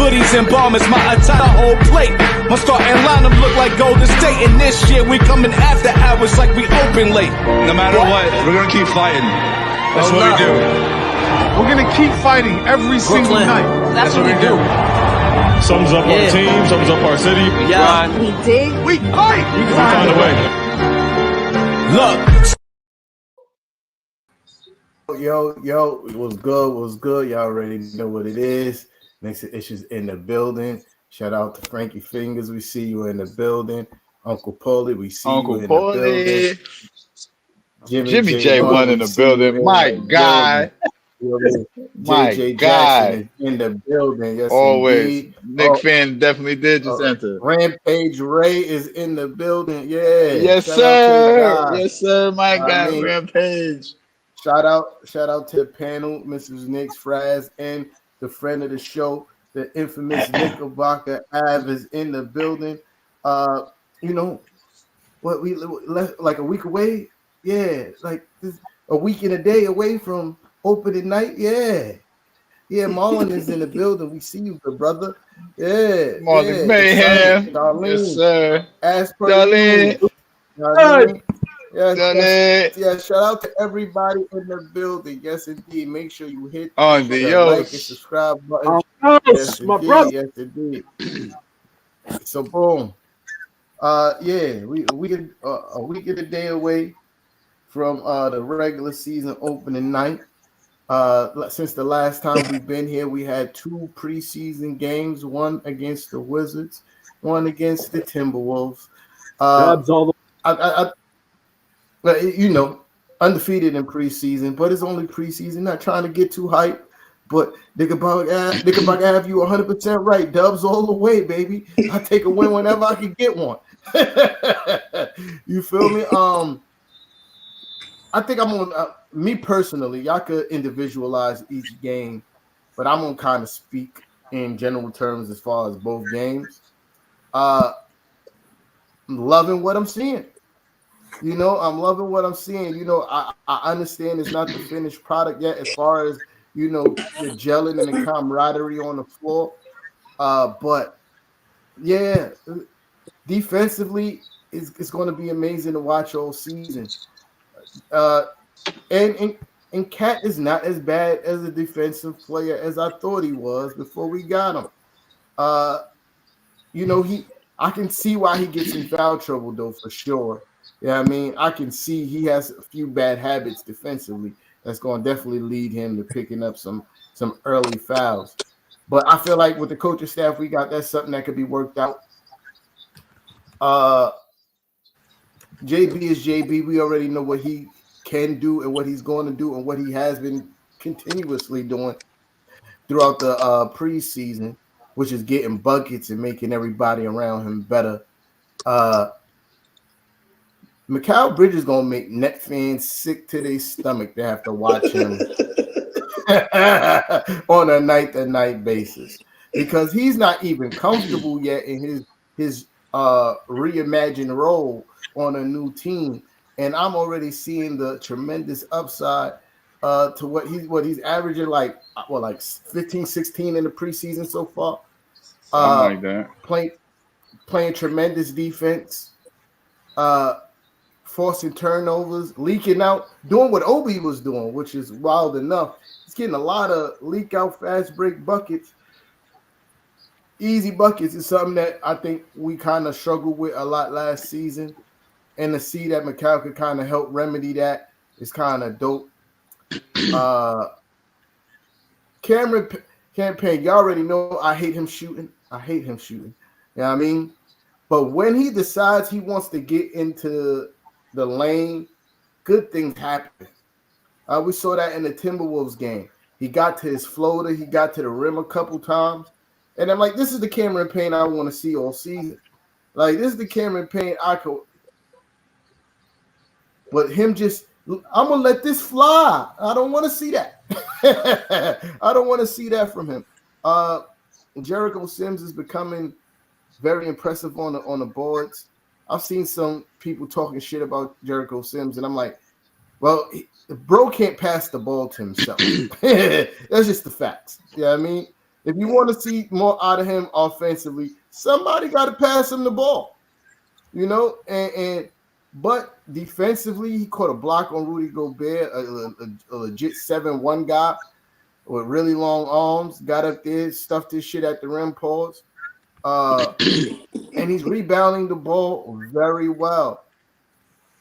Hoodies and bombers, my attire whole plate. My starting lineup look like Golden State. And this year we coming after hours like we open late. No matter what, we're gonna keep fighting. That's what we do. We're gonna keep fighting every single night. That's what we do. Sums up our team, sums up our city. Yeah. We dig. We fight. We find a way. Look. Yo, what's good? Y'all already know what it is. Knicks N Ish is in the building. Shout out to Frankie Fingers. We see you in the building. Uncle Paulie, we see you in the building. Jimmy J1 in the building. My God. My JJ God. Jackson is in the building. Yes, Always. indeed. Nick fan definitely did just enter. Rampage Ray is in the building. Yeah. Yes, Shout sir. Yes, sir. My God, Rampage. Shout out to the panel, Mrs. Nix Fraz, and the friend of the show, the infamous Knickerbocker Av is in the building. You know what, we left like a week away. Yeah, like this, a week and a day away from opening night. Yeah, Marlon is in the building. We see you, good brother. Yeah, Marlon Mayhem. Yes, sir. As per Darlene. Yes, shout out to everybody in the building. Yes, indeed. Make sure you hit the like and subscribe button. Yes, my indeed. brother. Yes, indeed. So boom. We a week and a day away from the regular season opening night. Since the last time we've been here, we had 2 preseason games, one against the Wizards, one against the Timberwolves. You know, undefeated in preseason, but it's only preseason. Not trying to get too hype, but Knickerbocker have you 100% right. Dubs all the way, baby. I take a win whenever I can get one. You feel me? I think I'm on. Me personally, y'all could individualize each game, but I'm gonna kind of speak in general terms as far as both games. I'm loving what I'm seeing. You know, I'm loving what I'm seeing. You know, I understand it's not the finished product yet as far as, you know, the gelling and the camaraderie on the floor. But, yeah, defensively, it's going to be amazing to watch all season. And Cat is not as bad as a defensive player as I thought he was before we got him. You know, I can see why he gets in foul trouble, though, for sure. Yeah, I mean, I can see he has a few bad habits defensively that's going to definitely lead him to picking up some early fouls. But I feel like with the coaching staff we got, that's something that could be worked out. JB is JB. We already know what he can do and what he's going to do and what he has been continuously doing throughout the preseason, which is getting buckets and making everybody around him better. Mikal Bridges gonna make net fans sick to their stomach to have to watch him on a night-to-night basis because he's not even comfortable yet in his reimagined role on a new team, and I'm already seeing the tremendous upside to what he's averaging like 15, 16 in the preseason so far. Something like that. Playing tremendous defense. Forcing turnovers, leaking out, doing what Obi was doing, which is wild enough. He's getting a lot of leak out, fast break buckets. Easy buckets is something that I think we kind of struggled with a lot last season. And to see that Mikal could kind of help remedy that is kind of dope. Cameron Campaign, y'all already know I hate him shooting. You know what I mean? But when he decides he wants to get into the lane, good things happen. We saw that in the Timberwolves game. He got to his floater. He got to the rim a couple times. And I'm like, this is the Cameron Payne I want to see all season. Like, this is the Cameron Payne I could. But him just, I'm going to let this fly. I don't want to see that. I don't want to see that from him. Jericho Sims is becoming very impressive on the boards. I've seen some people talking shit about Jericho Sims, and I'm like, well, bro can't pass the ball to himself. That's just the facts. You know what I mean? If you want to see more out of him offensively, somebody got to pass him the ball. You know, but defensively, he caught a block on Rudy Gobert, a legit 7-1 guy with really long arms, got up there, stuffed his shit at the rim, pause. And he's rebounding the ball very well.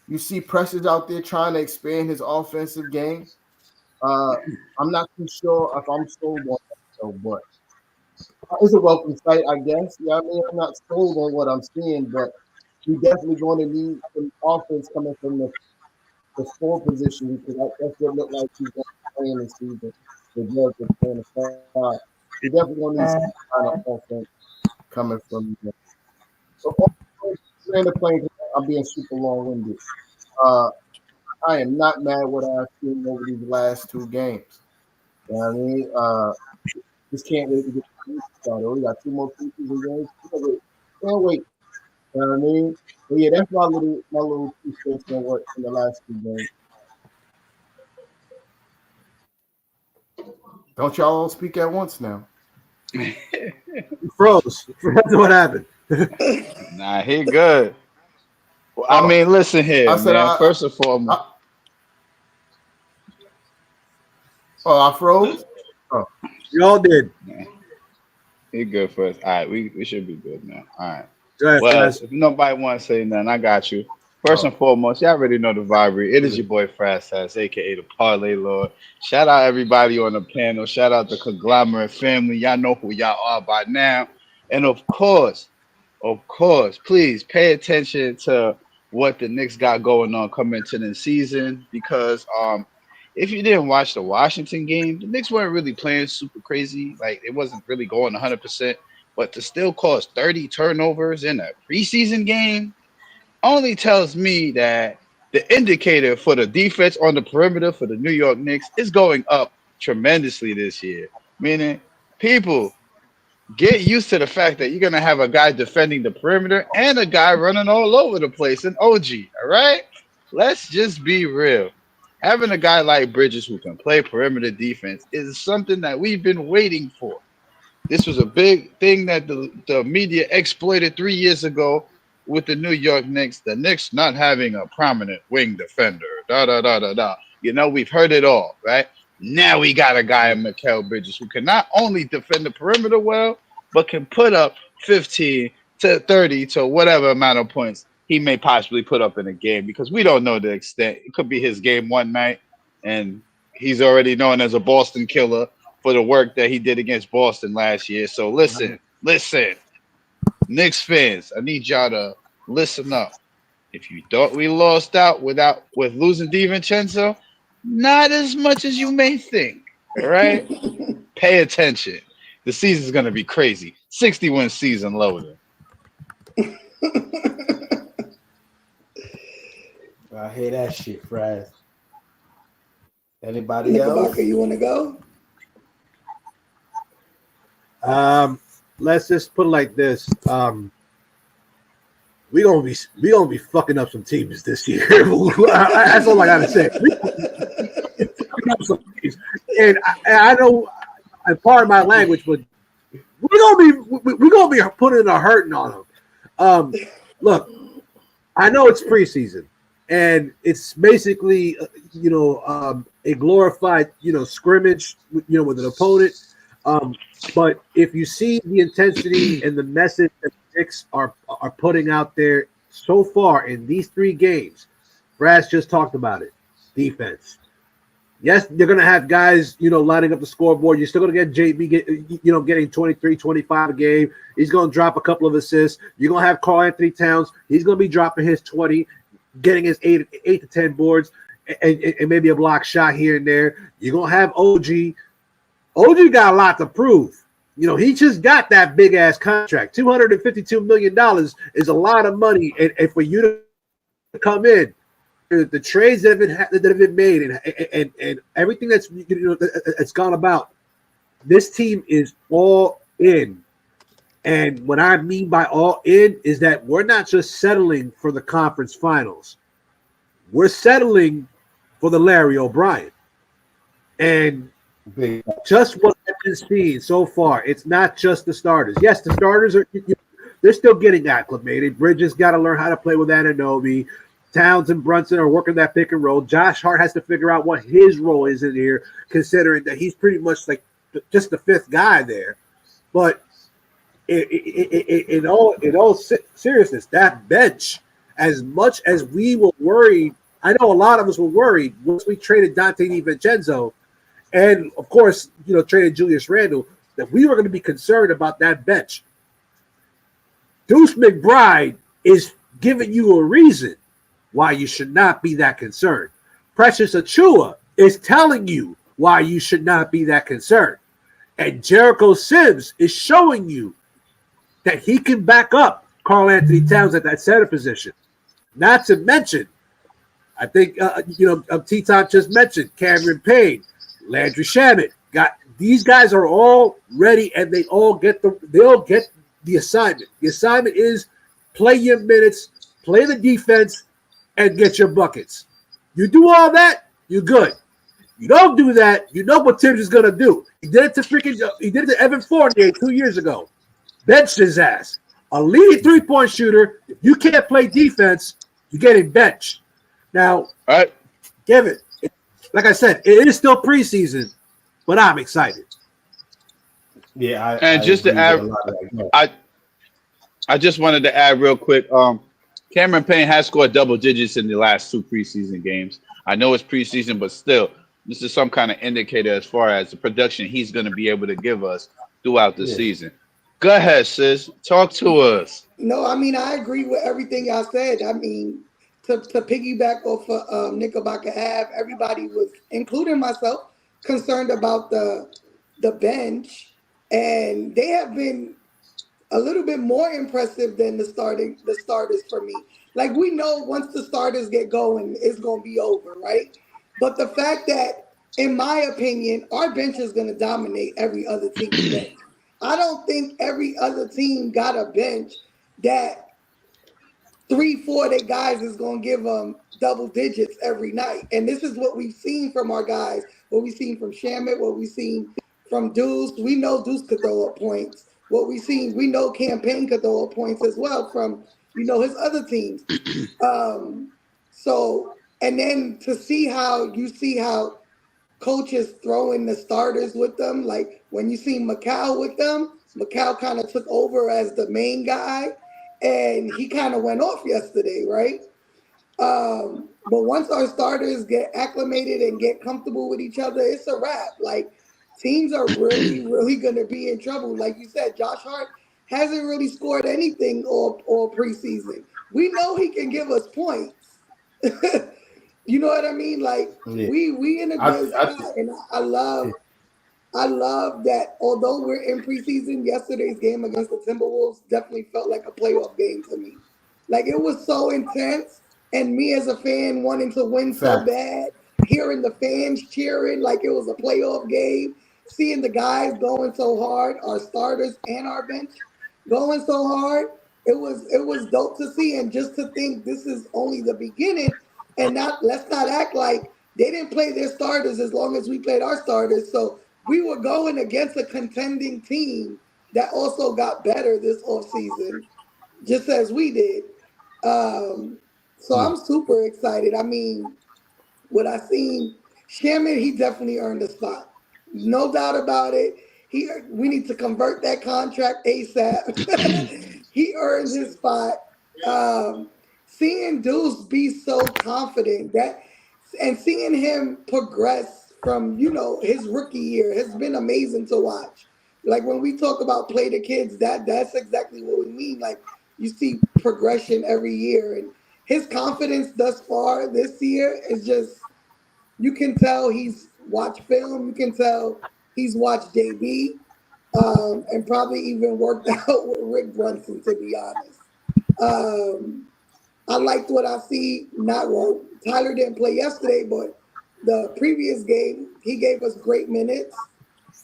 You see Precious out there trying to expand his offensive game. I'm not too sure if I'm sold on that, but it's a welcome sight, I guess. Yeah, I mean, I'm not sold on what I'm seeing, but we definitely going to need some offense coming from the 4 position because that's what it looked like he's going to play in the season. The Judge is playing the 5. We definitely going to need some kind of offense coming from there. So, I'm being super long-winded. I am not mad what I've seen over these last 2 games. You know what I mean? Just can't wait to get started. We got 2 more preseason games. Can't wait. You know what I mean? But yeah, that's my little 2 cents on what in the last 2 games. Don't y'all all speak at once now? You froze. That's what happened. Nah, he good. Well, I mean, listen here, man. First and foremost. I froze? Oh. You all did. Yeah. He good for us. All right, we should be good now. All right. Right, well, guys. if nobody wants to say nothing, I got you. First and foremost, y'all already know the vibe. It is your boy Frastas, aka the Parlay Lord. Shout out everybody on the panel. Shout out the conglomerate family. Y'all know who y'all are by now. And of course, please pay attention to what the Knicks got going on coming into the season because if you didn't watch the Washington game, the Knicks weren't really playing super crazy. Like it wasn't really going 100%. But to still cause 30 turnovers in a preseason game only tells me that the indicator for the defense on the perimeter for the New York Knicks is going up tremendously this year. Meaning, people get used to the fact that you're going to have a guy defending the perimeter and a guy running all over the place in OG, all right? Let's just be real. Having a guy like Bridges who can play perimeter defense is something that we've been waiting for. This was a big thing that the media exploited 3 years ago with the New York Knicks. The Knicks not having a prominent wing defender. You know, we've heard it all, right? Now we got a guy in Mikal Bridges who can not only defend the perimeter well, but can put up 15 to 30 to whatever amount of points he may possibly put up in a game because we don't know the extent. It could be his game one night, and he's already known as a Boston killer for the work that he did against Boston last year. So listen, Knicks fans, I need y'all to listen up. If you thought we lost out with losing DiVincenzo, not as much as you may think. All right? Pay attention. The season's gonna be crazy. 60-win season loaded. I hear that shit, Fraz. Anybody else? You want to go? Let's just put it like this. We gonna be fucking up some teams this year. That's all I gotta say. And I know, and part of my language, but we're gonna be putting a hurting on them. Look, I know it's preseason, and it's basically a glorified scrimmage with an opponent. But if you see the intensity and the message that the Knicks are putting out there so far in these 3 games, Brass just talked about it. Defense. Yes, you're going to have guys, lining up the scoreboard. You're still going to get JB, getting 23, 25 a game. He's going to drop a couple of assists. You're going to have Karl Anthony Towns. He's going to be dropping his 20, getting his 8 to 10 boards, and maybe a block shot here and there. You're going to have OG. OG got a lot to prove. He just got that big ass contract. $252 million is a lot of money, and for you to come in, the trades that have been made and everything that's it's gone about, this team is all in. And what I mean by all in is that we're not just settling for the conference finals. We're settling for the Larry O'Brien. And Big. Just what I've been seeing so far, it's not just the starters. Yes, the starters they're still getting acclimated. Bridges got to learn how to play with Anunoby. Towns and Brunson are working that pick and roll. Josh Hart has to figure out what his role is in here, considering that he's pretty much like just the fifth guy there. But in all seriousness, that bench, as much as we were worried, I know a lot of us were worried once we traded Donte DiVincenzo, and of course, traded Julius Randle, that we were going to be concerned about that bench. Deuce McBride is giving you a reason why you should not be that concerned. Precious Achiuwa is telling you why you should not be that concerned. And Jericho Sims is showing you that he can back up Karl Anthony Towns at that center position. Not to mention, I think, T-Top just mentioned Cameron Payne, Landry Shamet. These guys are all ready, and they'll get the assignment. The assignment is play your minutes, play the defense, and get your buckets. You do all that, you're good. You don't do that, you know what Tibbs is gonna do. He did it to Evan Fournier 2 years ago. Benched his ass. A leading three-point shooter. If you can't play defense, you're getting benched. Now, All right. Kevin, like I said, it is still preseason, but I'm excited. Yeah, I just wanted to add real quick. Cameron Payne has scored double digits in the last 2 preseason games. I know it's preseason, but still, this is some kind of indicator as far as the production he's going to be able to give us throughout the season. Go ahead, sis. Talk to us. No, I mean, I agree with everything y'all said. I mean, to piggyback off of Knickerbocker Ave, everybody was, including myself, concerned about the bench, and they have been a little bit more impressive than the starters for me. Like, we know once the starters get going, it's going to be over, right? But the fact that, in my opinion, our bench is going to dominate every other team's bench. I don't think every other team got a bench that 3-4 of their guys is going to give them double digits every night. And this is what we've seen from our guys, what we've seen from Shamet, what we've seen from Deuce. We know Deuce could throw up points. What we've seen, we know Campaign could throw up points as well from, his other teams. And then to see how coaches throwing the starters with them, like when you see Macau with them, Macau kind of took over as the main guy, and he kind of went off yesterday, right? But once our starters get acclimated and get comfortable with each other, it's a wrap. Like, teams are really, really going to be in trouble. Like you said, Josh Hart hasn't really scored anything all preseason. We know he can give us points. You know what I mean? Like, we in a good spot, and I love that. Although we're in preseason, yesterday's game against the Timberwolves definitely felt like a playoff game to me. Like, it was so intense, and me as a fan wanting to win so bad, hearing the fans cheering like it was a playoff game, seeing the guys going so hard, our starters and our bench going so hard, it was dope to see. And just to think this is only the beginning, and let's not act like they didn't play their starters as long as we played our starters. So we were going against a contending team that also got better this offseason, just as we did. So I'm super excited. I mean, what I seen, Shaman, he definitely earned a spot. No doubt about it. We need to convert that contract ASAP. He earned his spot. Seeing Deuce be so confident and seeing him progress from, his rookie year has been amazing to watch. Like, when we talk about play the kids, that's exactly what we mean. Like, you see progression every year, and his confidence thus far this year is just, you can tell he's watched film. You can tell he's watched JB, and probably even worked out with Rick Bronson, to be honest. I liked what I see. Tyler didn't play yesterday, but the previous game, he gave us great minutes.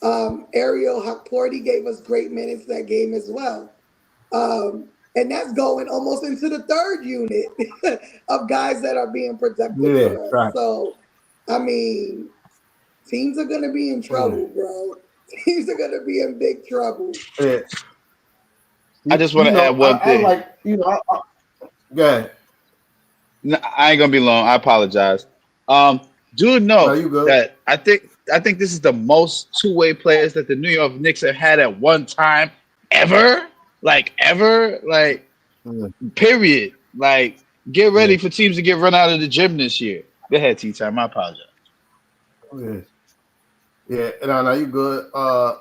Ariel Hakporti gave us great minutes that game as well. And that's going almost into the third unit of guys that are being protected for us. Right. So, I mean, Teams are gonna be in trouble, bro. Teams are gonna be in big trouble. Yeah. I just want to add one thing. I like, go ahead. No, I ain't gonna be long. I apologize. Do know No, you good. that I think this is the most two-way players that the New York Knicks have had at one time ever. Like period. Like, get ready for teams to get run out of the gym this year. Go ahead, T-Time. I apologize. Yeah, no, you good. I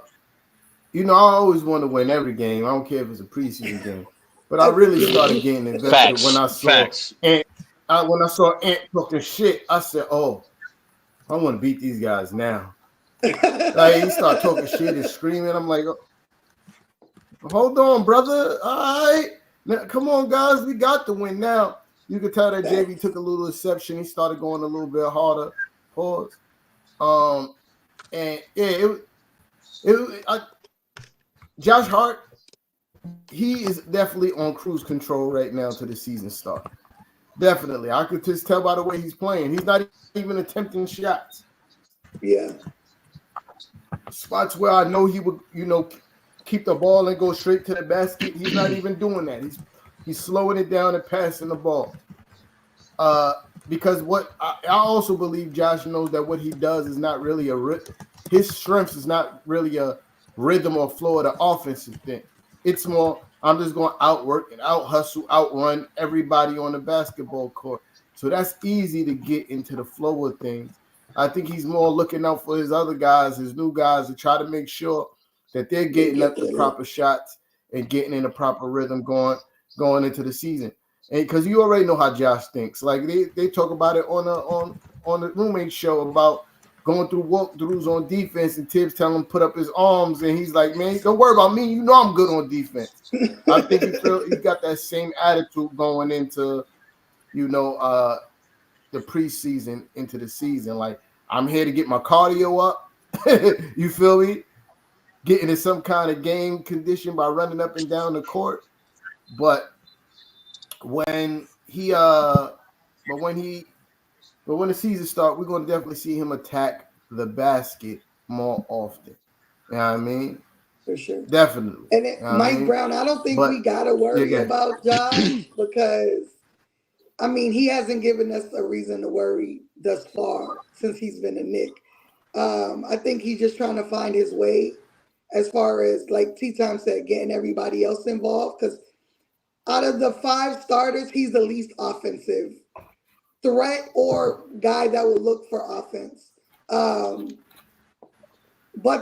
always want to win every game. I don't care if it's a preseason game. But I really started getting invested when I saw Ant. When I saw Ant talking shit, I said, "Oh, I want to beat these guys now." Like, he started talking shit and screaming. I'm like, oh, "Hold on, brother. All right, now, come on, guys. We got the win now." You could tell that JV took a little exception. He started going a little bit harder. Pause. And yeah, Josh Hart, he is definitely on cruise control right now to the season start. Definitely. I could just tell by the way he's playing. He's not even attempting shots. Yeah. Spots where I know he would, keep the ball and go straight to the basket. He's not even doing that. He's slowing it down and passing the ball. Because what I also believe Josh knows that what he does is not really his strength is not really a rhythm or flow of the offensive thing. It's more, I'm just going to outwork and out hustle, outrun everybody on the basketball court. So that's easy to get into the flow of things. I think he's more looking out for his other guys, his new guys, to try to make sure that they're getting up the proper shots and getting in the proper rhythm going into the season. And because you already know how Josh thinks. Like they talk about it on the roommate show about going through walkthroughs on defense, and Tibbs telling him put up his arms, and he's like, "Man, don't worry about me. You know I'm good on defense." I think he's got that same attitude going into, the preseason into the season. Like, I'm here to get my cardio up. You feel me? Getting in some kind of game condition by running up and down the court. But when the season starts, we're going to definitely see him attack the basket more often. You know what I mean? For sure. Definitely. And Mike Brown, I don't think we got to worry about Josh because, he hasn't given us a reason to worry thus far since he's been a Knick. I think he's just trying to find his way as far as, like T-Time said, getting everybody else involved, because out of the 5 starters, he's the least offensive threat or guy that will look for offense. But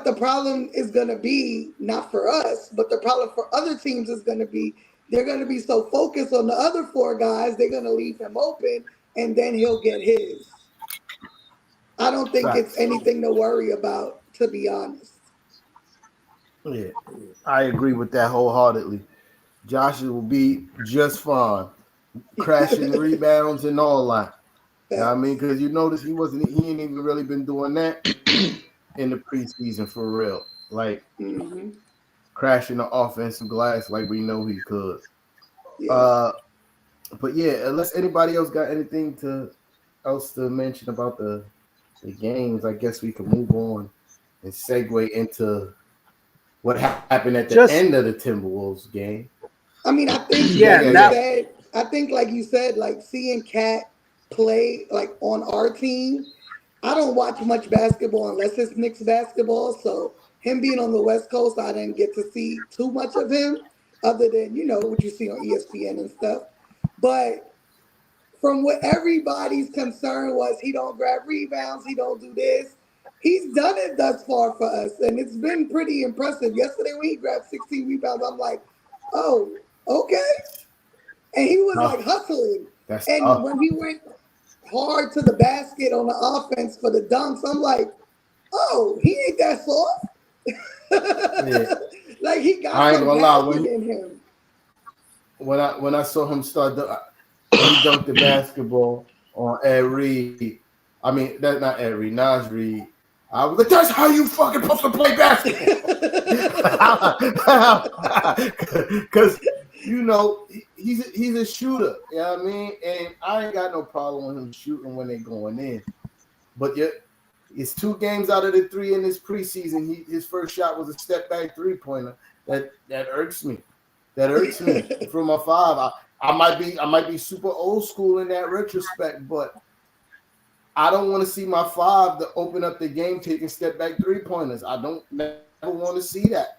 the problem is going to be, not for us, but the problem for other teams is going to be, they're going to be so focused on the other 4 guys, they're going to leave him open, and then he'll get his. I don't think it's anything to worry about, to be honest. Yeah, I agree with that wholeheartedly. Josh will be just fine, crashing rebounds and all that. You know what I mean? Because you notice he ain't even really been doing that in the preseason for real. Like crashing the offensive glass like we know he could. Yeah. But yeah, unless anybody else got anything else to mention about the games, I guess we can move on and segue into what happened at the end of the Timberwolves game. I think like you said, like seeing Cat play like on our team, I don't watch much basketball unless it's Knicks basketball. So him being on the West Coast, I didn't get to see too much of him other than, what you see on ESPN and stuff. But from what everybody's concern was, he don't grab rebounds, he don't do this. He's done it thus far for us, and it's been pretty impressive. Yesterday when he grabbed 16 rebounds, I'm like, oh, okay. And he was like hustling. When he went hard to the basket on the offense for the dunks, I'm like, oh, he ain't that soft. Yeah. Like, he got some basket in him. When I saw him start he dunked the basketball on Ed Reed. I mean, that's not Ed Reed, Naz Reed. I was like, that's how you fucking supposed to play basketball. Because, he's a shooter. You know what I mean? And I ain't got no problem with him shooting when they're going in. But It's 2 games out of the 3 in this preseason. His first shot was a step back 3-pointer. That irks me. That irks me from a 5. I might be super old school in that retrospect, but I don't want to see my 5 to open up the game taking step back 3-pointers. I don't never want to see that.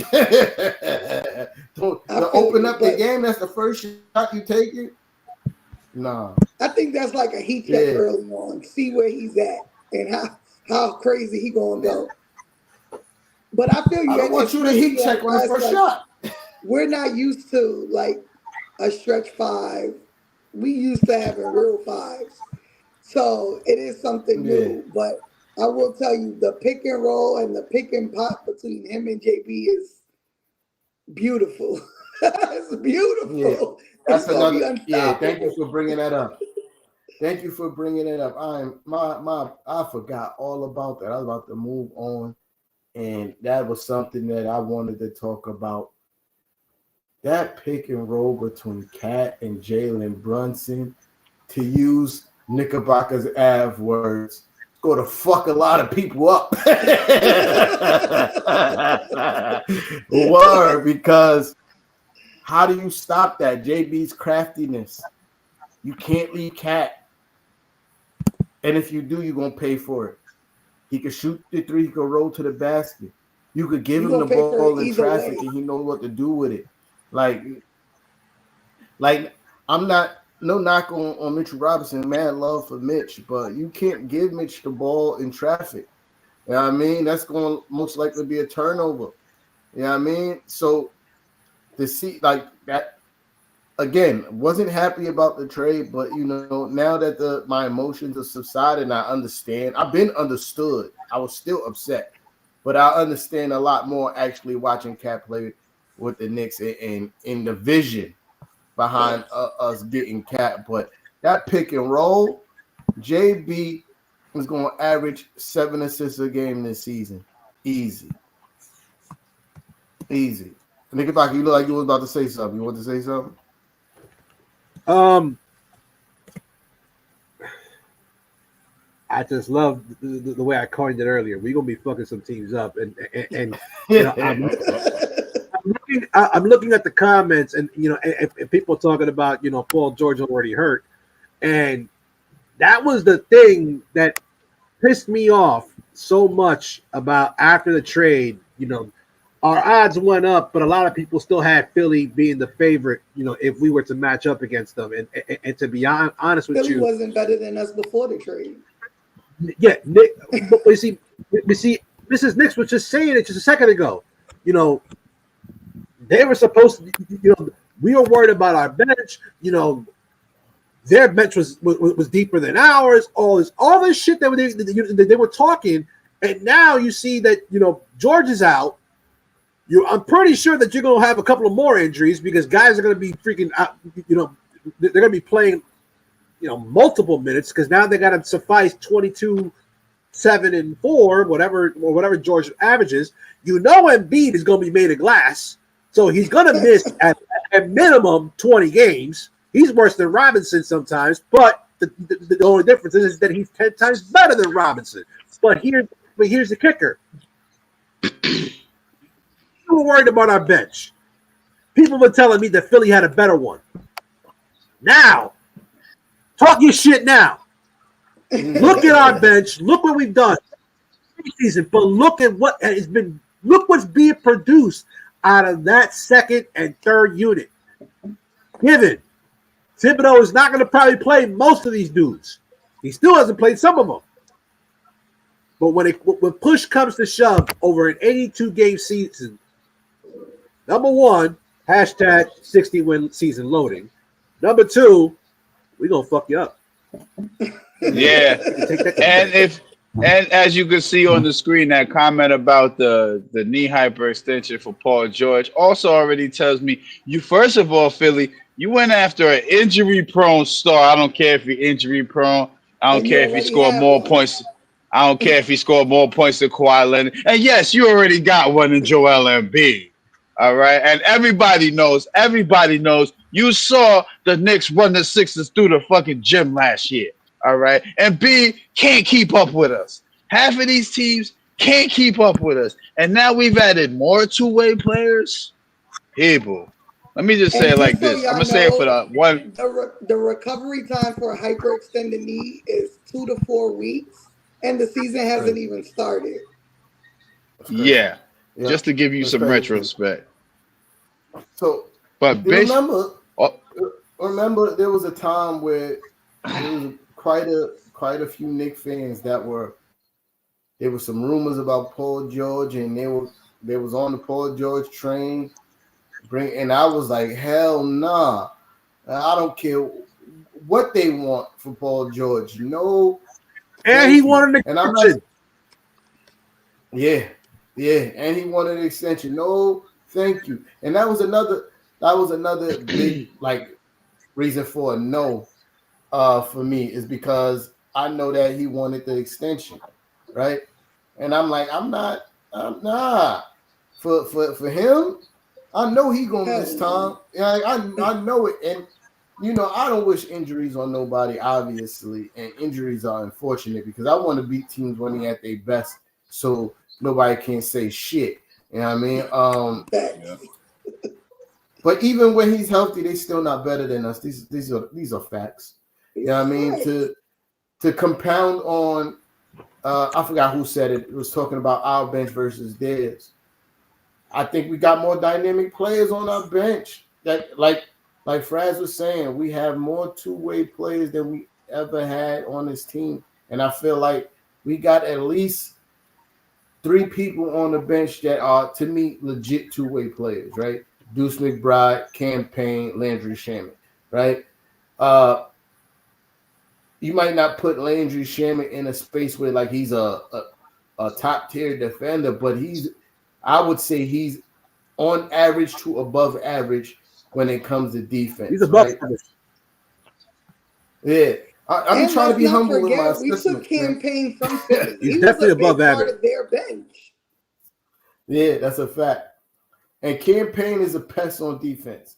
to open up the game, that's the first shot you take it. No. I think that's like a heat check early on. See where he's at and how crazy he gonna go. But I feel you. I don't want you to heat check on the first shot. We're not used to like a stretch 5. We used to having real 5s. So it is something new, but I will tell you the pick and roll and the pick and pop between him and JB is beautiful. It's beautiful. Yeah. That's another. Yeah, thank you for bringing that up. Thank you for bringing it up. I forgot all about that. I was about to move on, and that was something that I wanted to talk about. That pick and roll between Cat and Jalen Brunson, to use Knickerbocker's Av words, go to fuck a lot of people up. Word, because how do you stop that? JB's craftiness. You can't leave Cat. And if you do, you're going to pay for it. He could shoot the 3, he could roll to the basket. You could give him the ball in traffic and he knows what to do with it. Like I'm not, no knock on Mitchell Robinson, man, love for Mitch, but you can't give Mitch the ball in traffic. You know what I mean? That's going to most likely be a turnover. You know what I mean? So to see like that, again, wasn't happy about the trade, but you know, now that my emotions have subsided and I understand, I've been understood. I was still upset, but I understand a lot more actually watching Cat play with the Knicks and in the vision behind us getting Cat. But that pick and roll, JB is going to average 7 assists a game this season. Easy. Knickerbocker, you look like you was about to say something. You want to say something? I just love the way I coined it earlier. We're gonna be fucking some teams up, and you know, I'm looking at the comments, and you know, and people talking about, you know, Paul George already hurt, and that was the thing that pissed me off so much about after the trade. You know, our odds went up, but a lot of people still had Philly being the favorite, you know, if we were to match up against them. And to be honest with Philly wasn't better than us before the trade. Yeah, Nick. But we see, Mrs. Knicks was just saying it just a second ago. You know, they were supposed to, you know, we were worried about our bench. You know, their bench was deeper than ours. All this shit that they were talking, and now you see that, you know, George is out. I'm pretty sure that you're going to have a couple of more injuries because guys are going to be freaking out. You know, they're going to be playing, you know, multiple minutes because now they got to suffice 22, 7, and 4, whatever George averages. You know, Embiid is going to be made of glass, so he's going to miss at minimum 20 games. He's worse than Robinson sometimes, but the only difference is that he's 10 times better than Robinson. But here's the kicker. We were worried about our bench. People were telling me that Philly had a better one. Now, talk your shit now. Look at our bench. Look what we've done season, but look at what has been. Look what's being produced out of that second and third unit. Given Thibodeau is not going to probably play most of these dudes. He still hasn't played some of them. But when push comes to shove over an 82-game season, number one, hashtag 60-win season loading. Number two, we're going to fuck you up. Yeah. And as you can see on the screen, that comment about the knee hyperextension for Paul George also already tells me you, first of all, Philly, you went after an injury-prone star. I don't care if you're injury-prone. I don't care if he scored more points. I don't care if he scored more points than Kawhi Leonard. And yes, you already got one in Joel Embiid. All right. And everybody knows, you saw the Knicks run the Sixers through the fucking gym last year. All right. And B can't keep up with us. Half of these teams can't keep up with us. And now we've added more two-way players. People. Let me just say it like this. I'm going to say it for the one. The recovery time for a hyperextended knee is 2 to 4 weeks, and the season hasn't even started. Yeah. Just to give you some retrospect. So, but remember there was a time where there was quite a few Knicks fans that there were some rumors about Paul George, and they was on the Paul George train. And I was like, hell nah. I don't care what they want for Paul George. No. And he wanted an extension. And he wanted an extension. No, thank you. And that was another big reason for a no for me, is because I know that he wanted the extension, right? And I'm like, I'm not for him. I know he gonna miss time. I know it, and I don't wish injuries on nobody, obviously, and injuries are unfortunate because I want to beat teams when they're at their best, so nobody can say shit. You know what I mean? But even when he's healthy, they still not better than us. These are facts. You know what I mean? To compound on, I forgot who said it. It was talking about our bench versus theirs. I think we got more dynamic players on our bench. That like Fraz was saying, we have more two-way players than we ever had on this team. And I feel like we got at least 3 people on the bench that are, to me, legit two-way players, right? Deuce McBride, Cam Payne, Landry Shamet, right? You might not put Landry Shamet in a space where like he's a top-tier defender, but I would say he's on average to above average when it comes to defense. He's above average. Yeah. I'm trying to be humble in my assessment. We took campaign from Philly. He's definitely above average. Part of their bench. Yeah, that's a fact. And campaign is a pest on defense.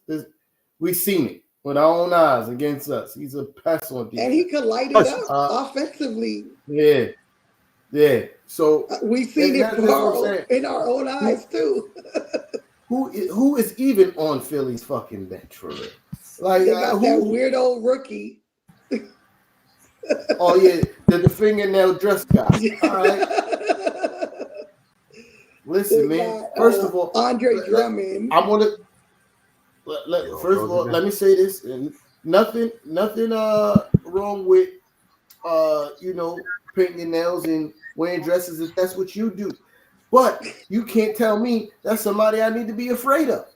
We've seen it with our own eyes against us. He's a pest on defense. And he could light it up offensively. Yeah. So we've seen it in our own eyes too. Who is even on Philly's fucking bench for real? Like they got that weirdo rookie. Oh yeah, the fingernail dress guy. All right. Listen, man. First of all, Andre Drummond. I want to. First of all, let me say this: and nothing wrong with painting your nails and wearing dresses if that's what you do. But you can't tell me that's somebody I need to be afraid of.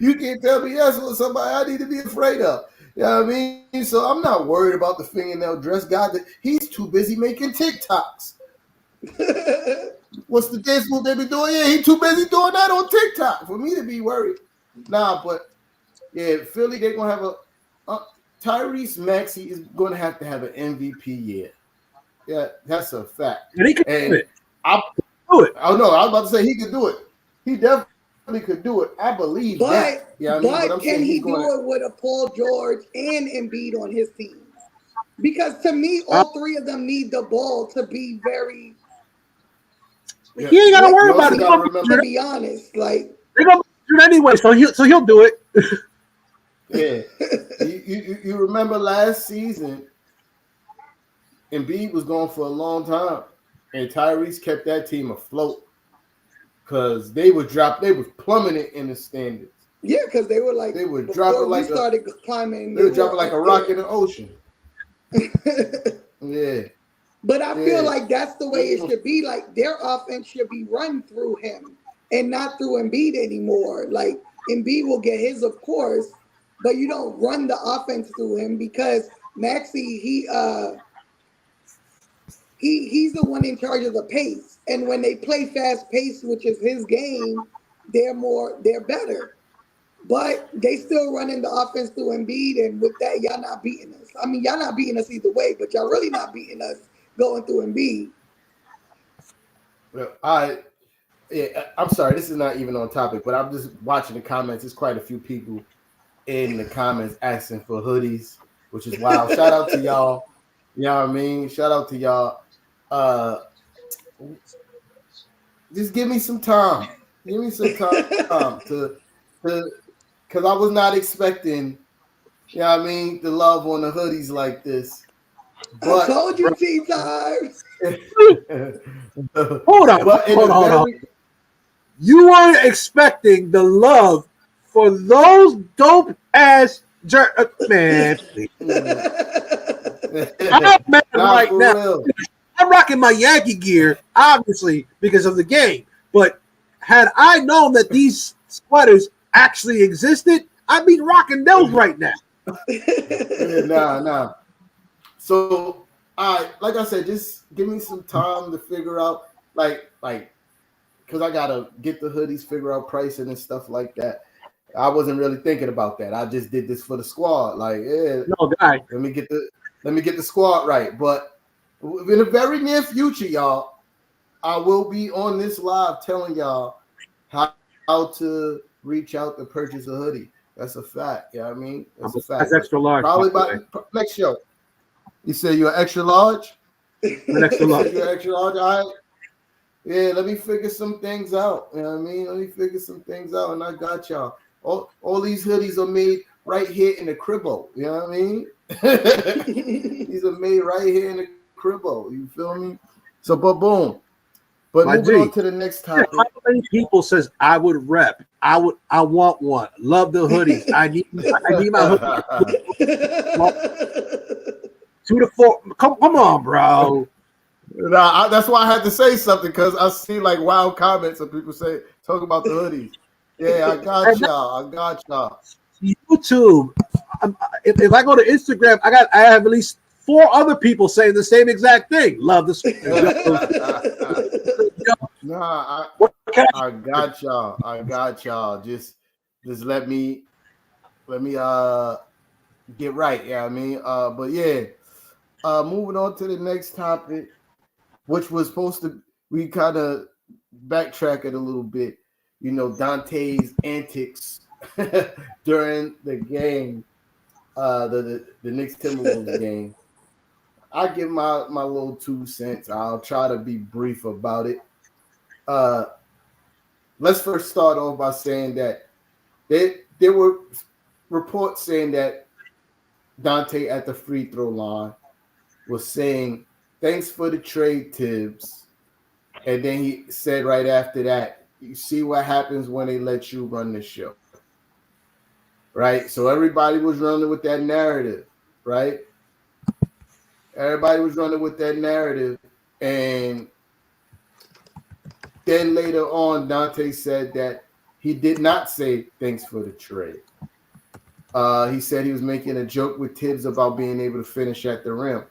You can't tell me that's somebody I need to be afraid of. You know what I mean? So I'm not worried about the fingernail dress guy. He's too busy making TikToks. What's the dance move they be doing? Yeah, he's too busy doing that on TikTok for me to be worried. Nah, but yeah, Philly, they're going to have Tyrese Maxey is going to have an MVP year. Yeah, that's a fact. And he can do it. Oh no, I was about to say he could do it. He definitely could do it. I believe that. Yeah, but can he do it with a Paul George and Embiid on his team? Because to me, all 3 of them need the ball to be very. Yeah, he ain't got to worry about it. To be honest, like they're gonna do it anyway, so he'll do it. Yeah, you remember last season, Embiid was gone for a long time, and Tyrese kept that team afloat because they was plummeting in the standings. Yeah, because they were dropping like started climbing. They were dropping like a rock in the ocean. Yeah, but I feel like that's the way it should be. Like their offense should be run through him and not through Embiid anymore. Like Embiid will get his, of course. But you don't run the offense through him because Maxey, he's the one in charge of the pace. And when they play fast pace, which is his game, they're better. But they still running the offense through Embiid, and with that, y'all not beating us. I mean, y'all not beating us either way, but y'all really not beating us going through Embiid. Well, I'm sorry, this is not even on topic, but I'm just watching the comments. There's quite a few people in the comments asking for hoodies. which is wild. Shout out to y'all. You know what I mean? Shout out to y'all. Just give me some time. Give me some time to because I was not expecting, you know what I mean, the love on the hoodies like this. But, I told you, T-Time. Hold on. You weren't expecting the love for those dope ass man. I'm mad right now. Real. I'm rocking my Yankee gear, obviously, because of the game. But had I known that these sweaters actually existed, I'd be rocking those right now. Nah. So, like I said, just give me some time to figure out, like, because I gotta get the hoodies, figure out pricing and stuff like that. I wasn't really thinking about that. I just did this for the squad. Like, let me get the squad right. But in the very near future, y'all, I will be on this live telling y'all how to reach out to purchase a hoodie. That's a fact. You know what I mean? That's a fact. That's extra large. Probably by next show. You say you're extra large? An extra large. You're extra large. All right. Yeah, let me figure some things out. You know what I mean? Let me figure some things out, and I got y'all. All these hoodies are made right here in the cribbo. You know what I mean? These are made right here in the cribbo. You feel me? So, but boom. But moving on to the next topic. How many people says I would rep? I want one. Love the hoodies. I need my hoodie. 2 to 4. Come on, bro. Nah, that's why I had to say something, because I see like wild comments of people talk about the hoodies. Yeah, I got y'all. YouTube. If I go to Instagram, I have at least 4 other people saying the same exact thing. Love this. Nah, I got y'all. I got y'all. Just let me get right. Yeah, I mean, but yeah. Moving on to the next topic, which was supposed to, we kind of backtrack it a little bit. You know, Donte's antics during the game, the Knicks Timberwolves game. I give my little 2 cents. I'll try to be brief about it. Let's first start off by saying that there were reports saying that Donte at the free throw line was saying, "Thanks for the trade, Tibbs." And then he said right after that, "You see what happens when they let you run the show." Right? So everybody was running with that narrative, right? Everybody was running with that narrative. And then later on, Donte said that he did not say thanks for the trade. He said he was making a joke with Tibbs about being able to finish at the rim,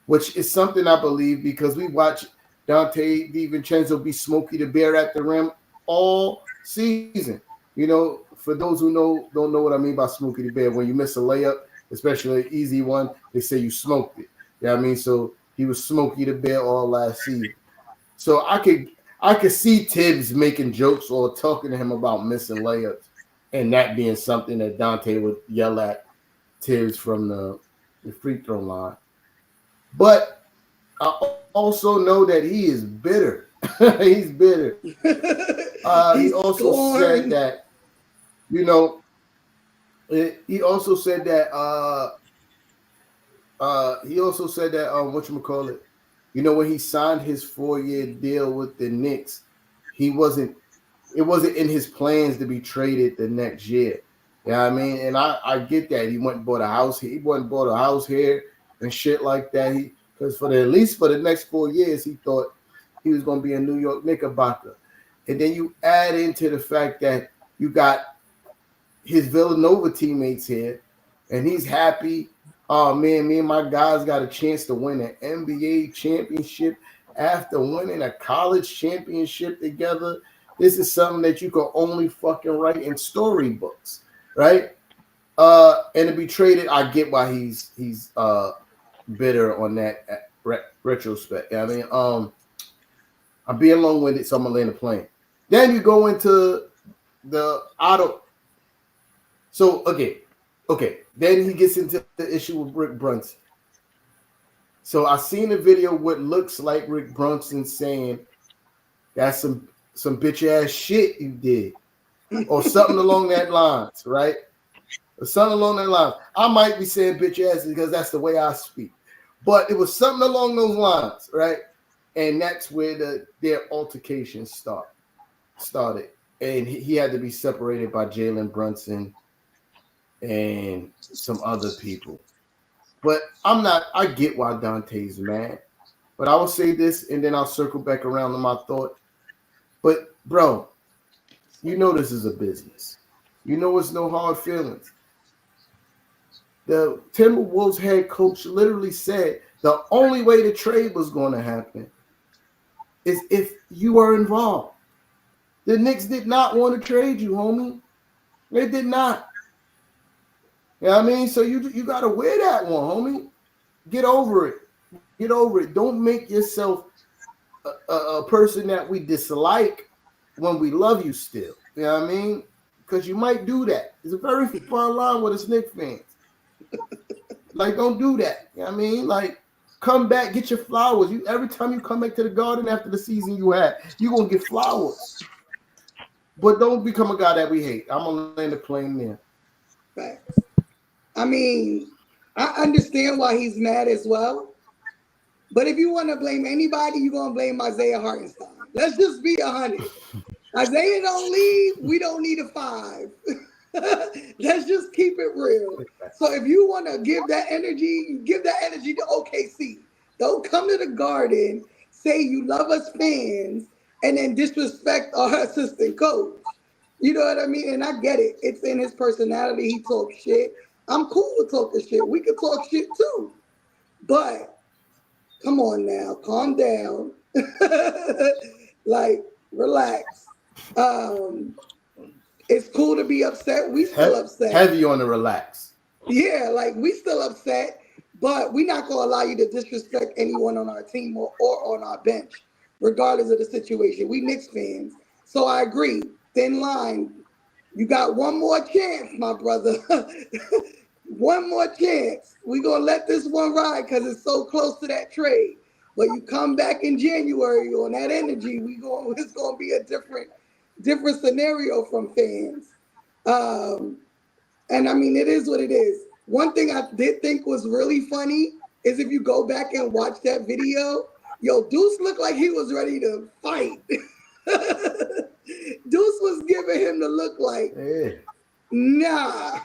which is something I believe, because we watch Donte DiVincenzo be Smokey the Bear at the rim all season. You know, for those who don't know what I mean by Smokey the Bear, when you miss a layup, especially an easy one, they say you smoked it. You know what I mean? So he was Smokey the Bear all last season. So I could see Tibbs making jokes or talking to him about missing layups, and that being something that Donte would yell at Tibbs from the free throw line. But I also know that he is bitter. He's bitter. He also said that, you know, he also said that whatchamacallit, you know, when he signed his 4-year deal with the Knicks, it wasn't in his plans to be traded the next year. You know what I mean? And I get that. He went and bought a house. He went and bought a house here and shit like that. Because at least for the next 4 years, he thought he was going to be a New York Knickerbocker. And then you add into the fact that you got his Villanova teammates here, and he's happy. Oh, man, me and my guys got a chance to win an NBA championship after winning a college championship together. This is something that you can only fucking write in storybooks, right? And to be traded, I get why he's bitter on that retrospect. I mean, I'm being long-winded, so I'm gonna land the plane. Then you go into the auto. So okay, Okay, then he gets into the issue with Rick Bronson. So I seen a video what looks like Rick Bronson saying that's some bitch ass shit you did, or something along that lines, right? Or something along that line. I might be saying bitch ass because that's the way I speak, but it was something along those lines, right? And that's where their altercation started, and he had to be separated by Jalen Brunson and some other people. But I get why Donte's mad. But I will say this, and then I'll circle back around to my thought. But, bro, you know this is a business. You know it's no hard feelings. The Timberwolves head coach literally said the only way the trade was going to happen is if you were involved. The Knicks did not want to trade you, homie. They did not. You know what I mean? So you got to wear that one, homie. Get over it. Get over it. Don't make yourself a person that we dislike when we love you still. You know what I mean? Because you might do that. It's a very fine line with us Knicks fans. Like, don't do that. You know what I mean? Like, come back, get your flowers. Every time you come back to the Garden after the season you had, you're going to get flowers. But don't become a guy that we hate. I'm going to land the plane there. Facts. I mean, I understand why he's mad as well. But if you want to blame anybody, you're going to blame Isaiah Hartenstein. Let's just be 100. Isaiah don't leave, we don't need a 5. Let's just keep it real. So if you want to give that energy to OKC. Don't come to the Garden, say you love us fans, and then disrespect our assistant coach. You know what I mean? And I get it. It's in his personality. He talks shit. I'm cool with talking shit. We can talk shit too. But come on now, calm down. Like, relax. It's cool to be upset. We still upset. Heavy on the relax. Yeah, like we still upset, but we're not gonna allow you to disrespect anyone on our team or on our bench, regardless of the situation. We Knicks fans. So I agree. Thin line. You got one more chance, my brother. One more chance. We're gonna let this one ride because it's so close to that trade. But you come back in January on that energy, it's gonna be a different scenario from fans. And I mean, it is what it is. One thing I did think was really funny is if you go back and watch that video, Deuce looked like he was ready to fight. Deuce was giving him the look like, nah.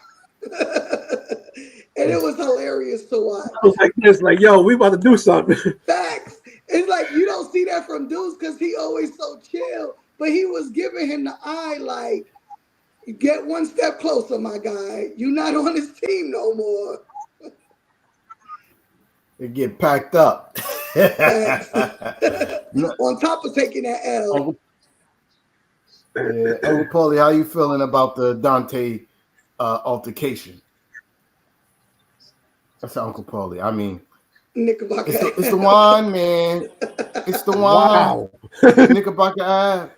And it was hilarious to watch. I was like this, like, yo, we about to do something. Facts. It's like you don't see that from Deuce because he always so chill. But he was giving him the eye like, get one step closer, my guy. You're not on his team no more. They get packed up. On top of taking that L. Uncle Paulie, how you feeling about the Donte altercation? That's Uncle Paulie. I mean, it's the wine, man. It's the wine. Wow. Knickerbocker Ave.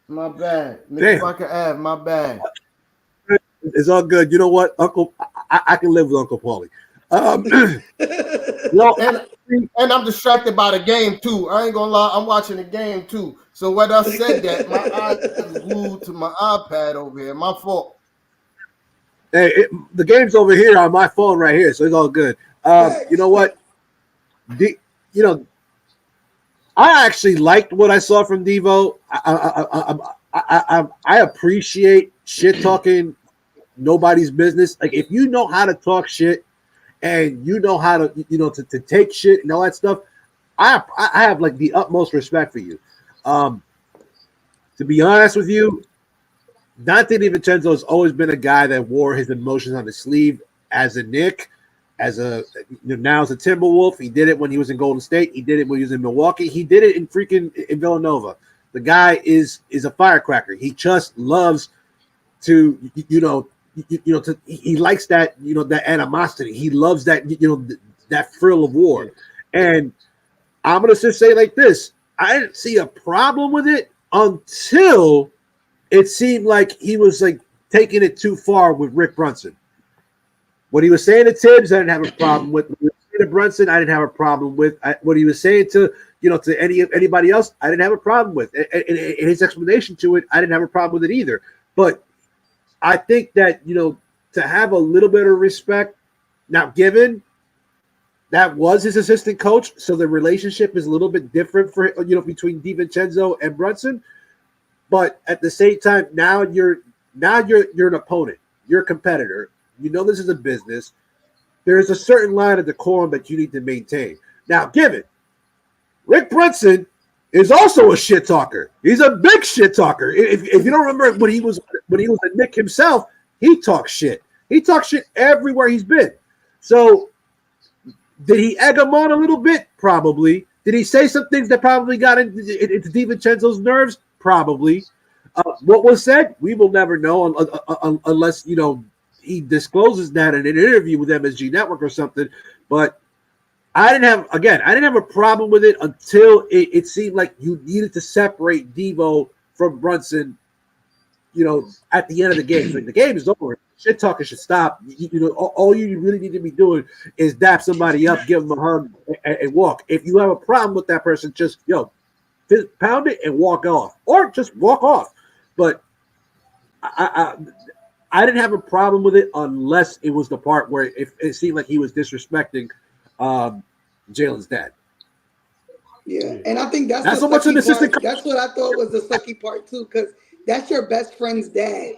My bad. Knickerbocker Ave. My bad. It's all good. You know what, Uncle? I can live with Uncle Paulie. And I'm distracted by the game too. I ain't gonna lie, I'm watching the game too. So when I said that, my eyes was glued to my iPad over here. My fault. Hey, the game's over here on my phone right here, so it's all good. You know what? I actually liked what I saw from Devo. I appreciate shit talking nobody's business. Like, if you know how to talk shit and you know how to, to take shit and all that stuff, I have like the utmost respect for you. To be honest with you, Donte DiVincenzo has always been a guy that wore his emotions on his sleeve as a Knick, now as a Timberwolf. He did it when he was in Golden State. He did it when he was in Milwaukee. He did it in Villanova. The guy is a firecracker. He just loves to, he likes that, that animosity. He loves that, that thrill of war. And I'm going to just say like this. I didn't see a problem with it until it seemed like he was like taking it too far with Rick Bronson. What he was saying to Tibbs, I didn't have a problem with. What he was saying to Brunson, I didn't have a problem with. What he was saying to to anybody else, I didn't have a problem with. And his explanation to it, I didn't have a problem with it either. But I think that to have a little bit of respect, now given that was his assistant coach, so the relationship is a little bit different for between DiVincenzo and Brunson. But at the same time, now you're an opponent, you're a competitor. This is a business. There's a certain line of decorum that you need to maintain. Now, given Rick Bronson is also a shit talker. He's a big shit talker. If you don't remember when he was a Knick himself, he talks shit. He talks shit everywhere he's been. So did he egg him on a little bit? Probably. Did he say some things that probably got into DiVincenzo's nerves? Probably. What was said, we will never know unless he discloses that in an interview with MSG Network or something. But I didn't have a problem with it until it seemed like you needed to separate Devo from Brunson. At the end of the game, so the game is over. Shit talking should stop. All you really need to be doing is dap somebody up, give them a hug, and walk. If you have a problem with that person, just pound it and walk off, or just walk off. But I didn't have a problem with it unless it was the part where it seemed like he was disrespecting Jalen's dad. Yeah, and I think that's not so much an assistant coach. That's what I thought was the sucky part too, because that's your best friend's dad.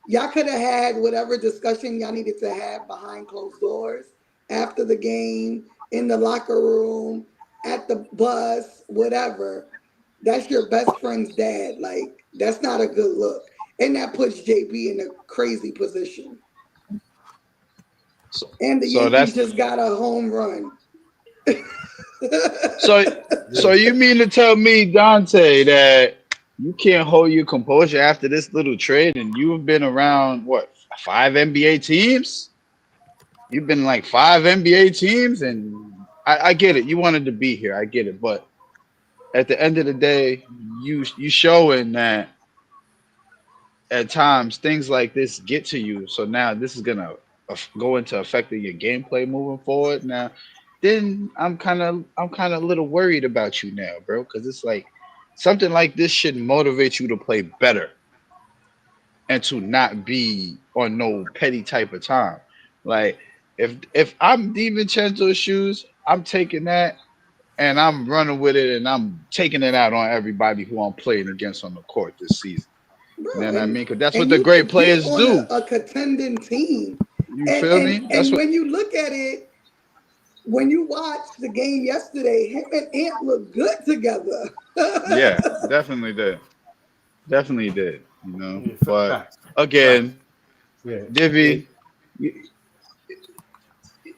Y'all could have had whatever discussion y'all needed to have behind closed doors, after the game, in the locker room, at the bus, whatever. That's your best friend's dad. Like, that's not a good look. And that puts JB in a crazy position. And the Yankees just got a home run. So you mean to tell me, Donte, that you can't hold your composure after this little trade, and you've been around, what, 5 NBA teams? You've been like 5 NBA teams, and I get it. You wanted to be here. I get it. But at the end of the day, you showing that at times things like this get to you. So now this is going to go into affecting your gameplay moving forward. Now, then I'm kind of a little worried about you now, bro, because it's like, something like this should motivate you to play better and to not be on no petty type of time. Like, if I'm DiVincenzo's shoes, I'm taking that and I'm running with it, and I'm taking it out on everybody who I'm playing against on the court this season. Bro, you know what I mean? Because that's what the great players do. A contending team. You feel me? And when you look at it, when you watch the game yesterday, him and Ant look good together. Yeah, definitely did. Definitely did. But again, Divvy,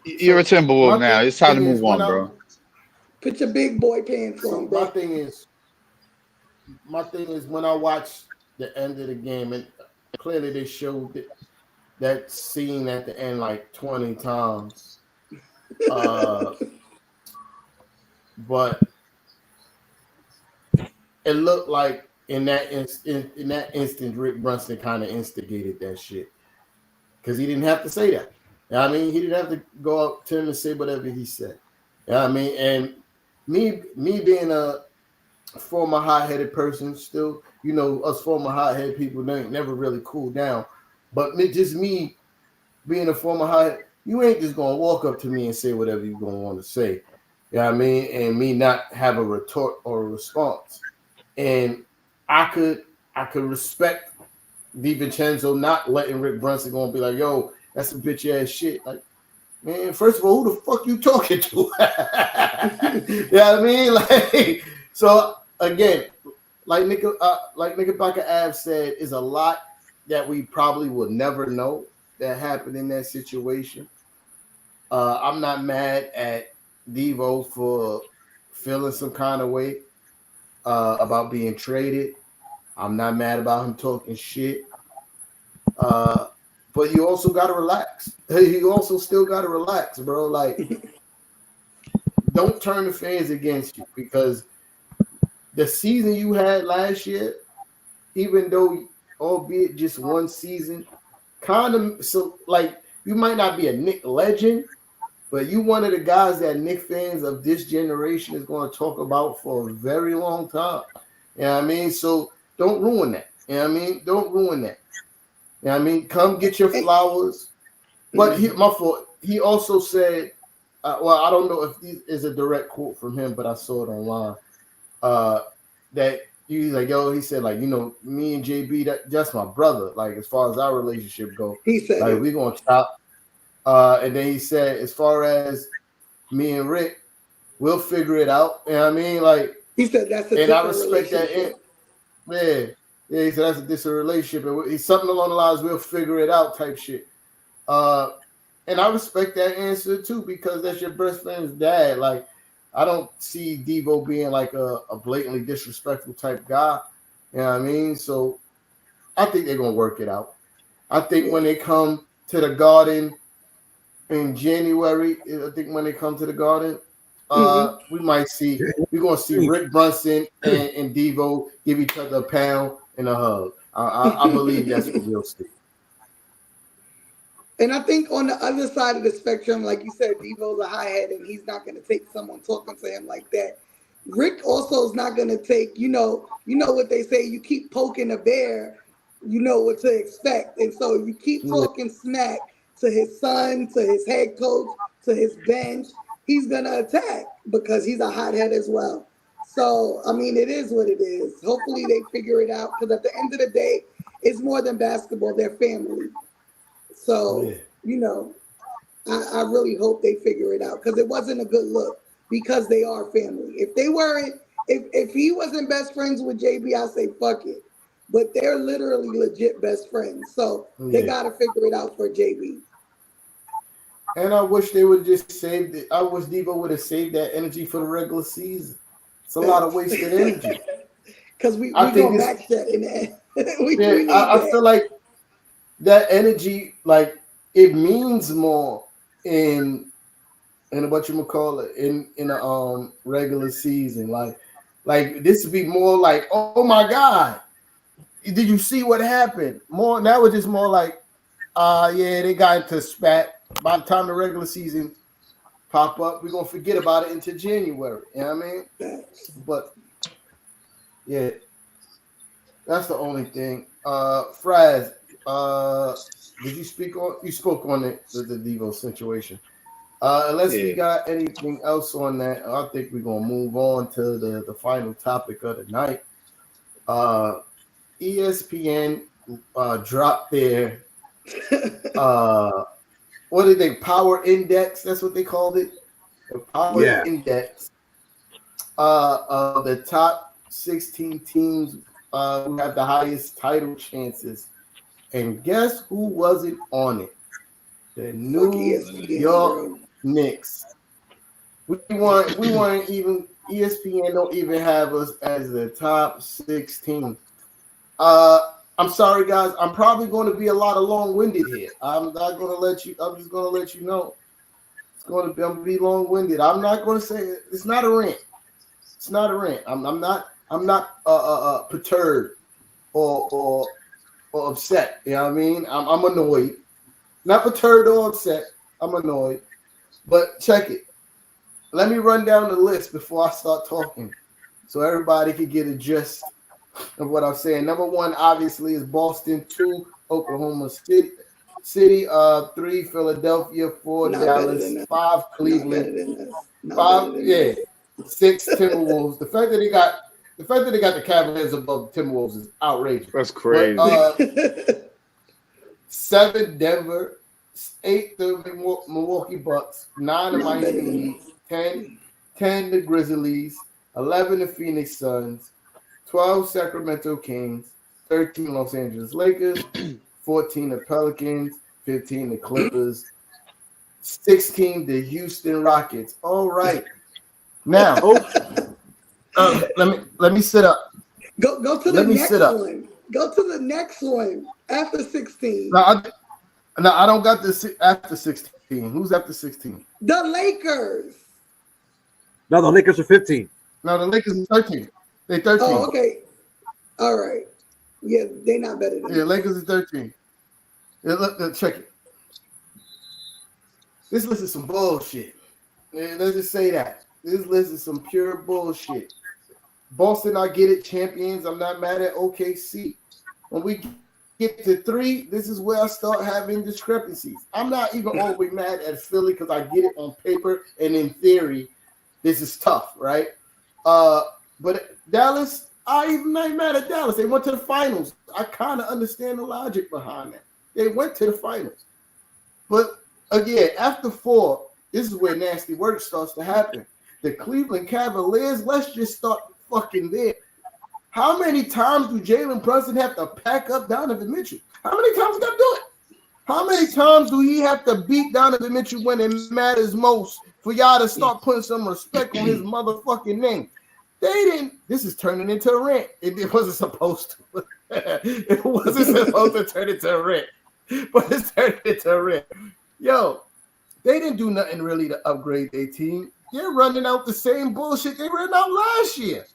you're a Timberwolves now. It's time to move on, bro. Put your big boy pants on, bro. My thing is when I watch the end of the game, and clearly they showed that scene at the end like 20 times. But it looked like in that instant, Rick Bronson kind of instigated that shit, because he didn't have to say that. You know what I mean, he didn't have to go up to him and say whatever he said. You know what I mean, and me being a former hot-headed person, still, us former hot-headed people never really cool down. But me being a former hot, you ain't just gonna walk up to me and say whatever you're gonna want to say. You know what I mean? And me not have a retort or a response. And I could respect DiVincenzo not letting Rick Bronson go and be like, yo, that's some bitch ass shit. Like, man, first of all, who the fuck you talking to? You know what I mean? Like, so again, like Knickerbocker Ave said, is a lot that we probably will never know that happened in that situation. I'm not mad at Devo for feeling some kind of way about being traded. I'm not mad about him talking shit. But you also got to relax. You also still got to relax, bro. Like, don't turn the fans against you, because the season you had last year, even though, albeit just one season, kind of, so like, you might not be a Knick legend, but you one of the guys that Knick fans of this generation is going to talk about for a very long time. You know what I mean? So don't ruin that. You know what I mean? Don't ruin that. You know what I mean? Come get your flowers. But my fault. He also said, well, I don't know if this is a direct quote from him, but I saw it online. That he's like, yo, he said, like, you know, me and JB, that's my brother. Like, as far as our relationship go, He said, like, we're going to chop. And then he said, as far as me and Rick, we'll figure it out. You know what I mean? Like, he said that's a and I respect that. relationship. Yeah, he said that's a different relationship. And he's something along the lines, we'll figure it out type shit. And I respect that answer too, because that's your best friend's dad. Like, I don't see Devo being like a blatantly disrespectful type guy. You know what I mean? So I think they're gonna work it out. I think when they come to the Garden in January, we might see we're gonna see Rick Bronson and Devo give each other a pound and a hug. I believe that's what we'll see. And I think on the other side of the spectrum, like you said, Devo's a high-head and he's not going to take someone talking to him like that. Rick also is not going to take, you know what they say, you keep poking a bear, you know what to expect. And so you keep talking smack to his son, to his head coach, to his bench, he's going to attack because he's a hothead as well. So, I mean, it is what it is. Hopefully they figure it out because at the end of the day, it's more than basketball, they're family. So, you know, I really hope they figure it out because it wasn't a good look because they are family. If they weren't, if he wasn't best friends with JB, I'd say fuck it. But they're literally legit best friends. So they got to figure it out for JB. And I wish they would just save it. I wish Devo would have saved that energy for the regular season. It's a lot of wasted energy. Because we go back that in that. I feel like that energy, like, it means more in what you call it in a regular season. Like this would be more like, oh my God, did you see what happened? More now it's just more like, they got into spat. By the time the regular season pop up, we're gonna forget about it into January. You know what I mean? But yeah, that's the only thing. Fraz, did you speak on? You spoke on the Devo situation. Unless we got anything else on that, I think we're gonna move on to the final topic of the night. ESPN dropped their what did they power index? That's what they called it. The power index of the top 16 teams who have the highest title chances. And guess who wasn't on it? The New York Knicks. We weren't even, ESPN don't even have us as the top 16. I'm sorry, guys. I'm probably going to be a lot of long-winded here. I'm just going to let you know. I'm going to be long-winded. I'm not going to say it. It's not a rant. It's not a rant. I'm not perturbed or upset. You know what I mean? I'm annoyed. Not perturbed or upset. I'm annoyed. But check it. Let me run down the list before I start talking so everybody can get a gist of what I'm saying. Number one, obviously, is Boston. 2, Oklahoma City. 3, Philadelphia. 4, Dallas. 5, Cleveland. 5, 6, Timberwolves. The fact that they got the Cavaliers above the Timberwolves is outrageous. That's crazy. But, 7, Denver. 8, the Milwaukee Bucks. 9, the Miami Heat. 10, the Grizzlies. 11, the Phoenix Suns. 12, Sacramento Kings. 13, Los Angeles Lakers. 14, the Pelicans. 15, the Clippers. 16, the Houston Rockets. All right. Now, let me sit up. Go to the next one. Go to the next one after 16. No, I don't got this after 16. Who's after 16? The Lakers. No, the Lakers are 15. No, the Lakers are 13. They're 13. Oh, okay. All right. Yeah, they're not better than Lakers are 13. Yeah, check it. This list is some bullshit. Let's just say that. This list is some pure bullshit. Boston, I get it. Champions, I'm not mad at OKC. When we get to 3, this is where I start having discrepancies. I'm not even all the way mad at Philly because I get it on paper and in theory, this is tough, right? But Dallas, I'm not mad at Dallas. They went to the finals. I kind of understand the logic behind that. They went to the finals. But again, after 4, this is where nasty work starts to happen. The Cleveland Cavaliers, let's just start fucking there. How many times do Jalen Brunson have to pack up Donovan Mitchell? How many times he got to do it? How many times do he have to beat Donovan Mitchell when it matters most for y'all to start putting some respect on his motherfucking name? They didn't. This is turning into a rant. It wasn't supposed to. It wasn't supposed to turn into a rant, but it's turning into a rant. Yo, they didn't do nothing really to upgrade their team. They're running out the same bullshit they ran out last year.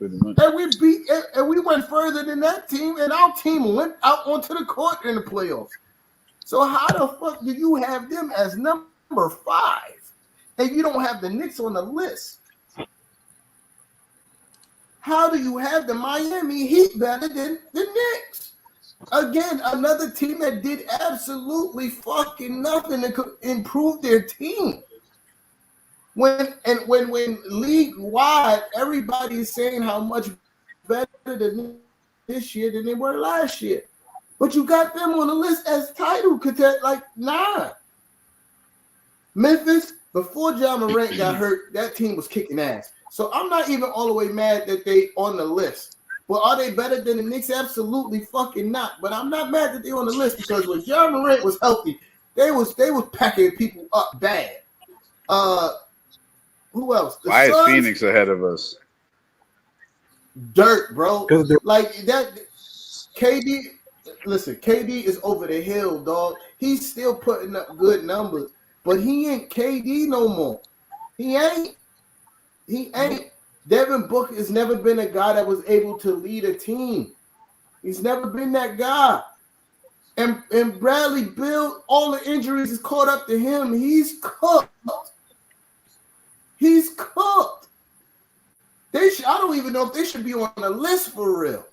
And we went further than that team, and our team went out onto the court in the playoffs. So how the fuck do you have them as number 5, and you don't have the Knicks on the list? How do you have the Miami Heat better than the Knicks? Again, another team that did absolutely fucking nothing to improve their team. When league wide, everybody is saying how much better than this year than they were last year. But you got them on the list as title contenders. Like, nah. Memphis, before Ja Morant got hurt, that team was kicking ass. So I'm not even all the way mad that they on the list. But are they better than the Knicks? Absolutely fucking not. But I'm not mad that they on the list because when Ja Morant was healthy, they was packing people up bad. Who else? Why is Phoenix ahead of us? Dirt, bro. Like that. KD, listen, KD is over the hill, dog. He's still putting up good numbers, but he ain't KD no more. He ain't. Devin Booker has never been a guy that was able to lead a team. He's never been that guy. And Bradley Beal, all the injuries is caught up to him. He's cooked. He's cooked. I don't even know if they should be on the list for real.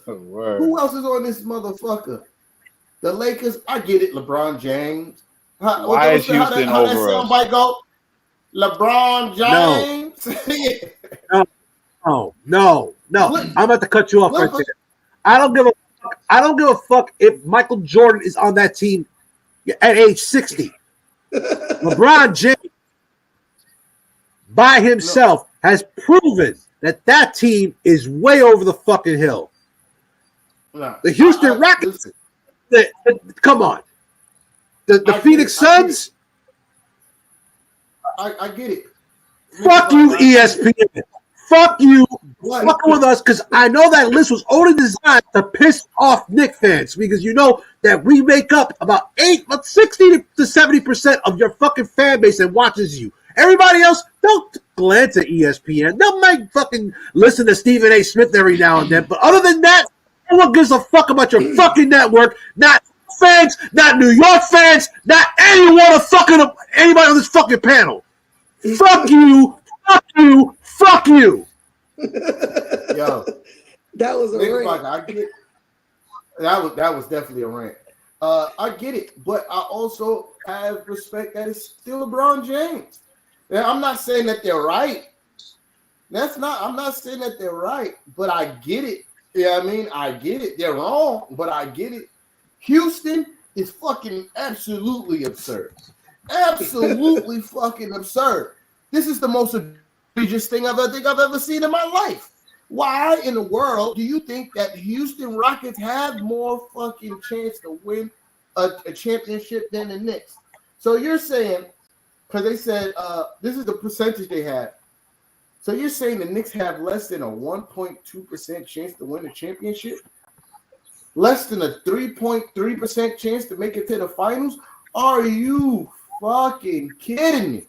Who else is on this motherfucker? The Lakers, I get it. LeBron James. Why is Houston over us? Soundbite go? LeBron James. No. I'm about to cut you off right there. I don't give a fuck if Michael Jordan is on that team at age 60. LeBron James by himself has proven that team is way over the fucking hill. No, the Houston Rockets, come on. The Phoenix Suns. I get it. Fuck you, ESPN. Fuck you. Fucking with us, because I know that list was only designed to piss off Knicks fans, because you know that we make up about 60 to 70% of your fucking fan base that watches you. Everybody else, don't glance at ESPN. They might fucking listen to Stephen A. Smith every now and then, but other than that, no one gives a fuck about your fucking network. Not fans, not New York fans, not anybody on this fucking panel. Fuck you. Fuck you. Fuck you. Yo, that was a rant. I get it. That was definitely a rant. I get it, but I also have respect that it's still LeBron James. Now, I'm not saying that they're right. I'm not saying that they're right, but I get it. Yeah, I mean, I get it. They're wrong, but I get it. Houston is fucking absolutely absurd. Absolutely fucking absurd. This is the most egregious thing I've ever seen in my life. Why in the world do you think that Houston Rockets have more fucking chance to win a championship than the Knicks? So you're saying, because they said this is the percentage they have. So you're saying the Knicks have less than a 1.2% chance to win the championship? Less than a 3.3% chance to make it to the finals? Are you fucking kidding me?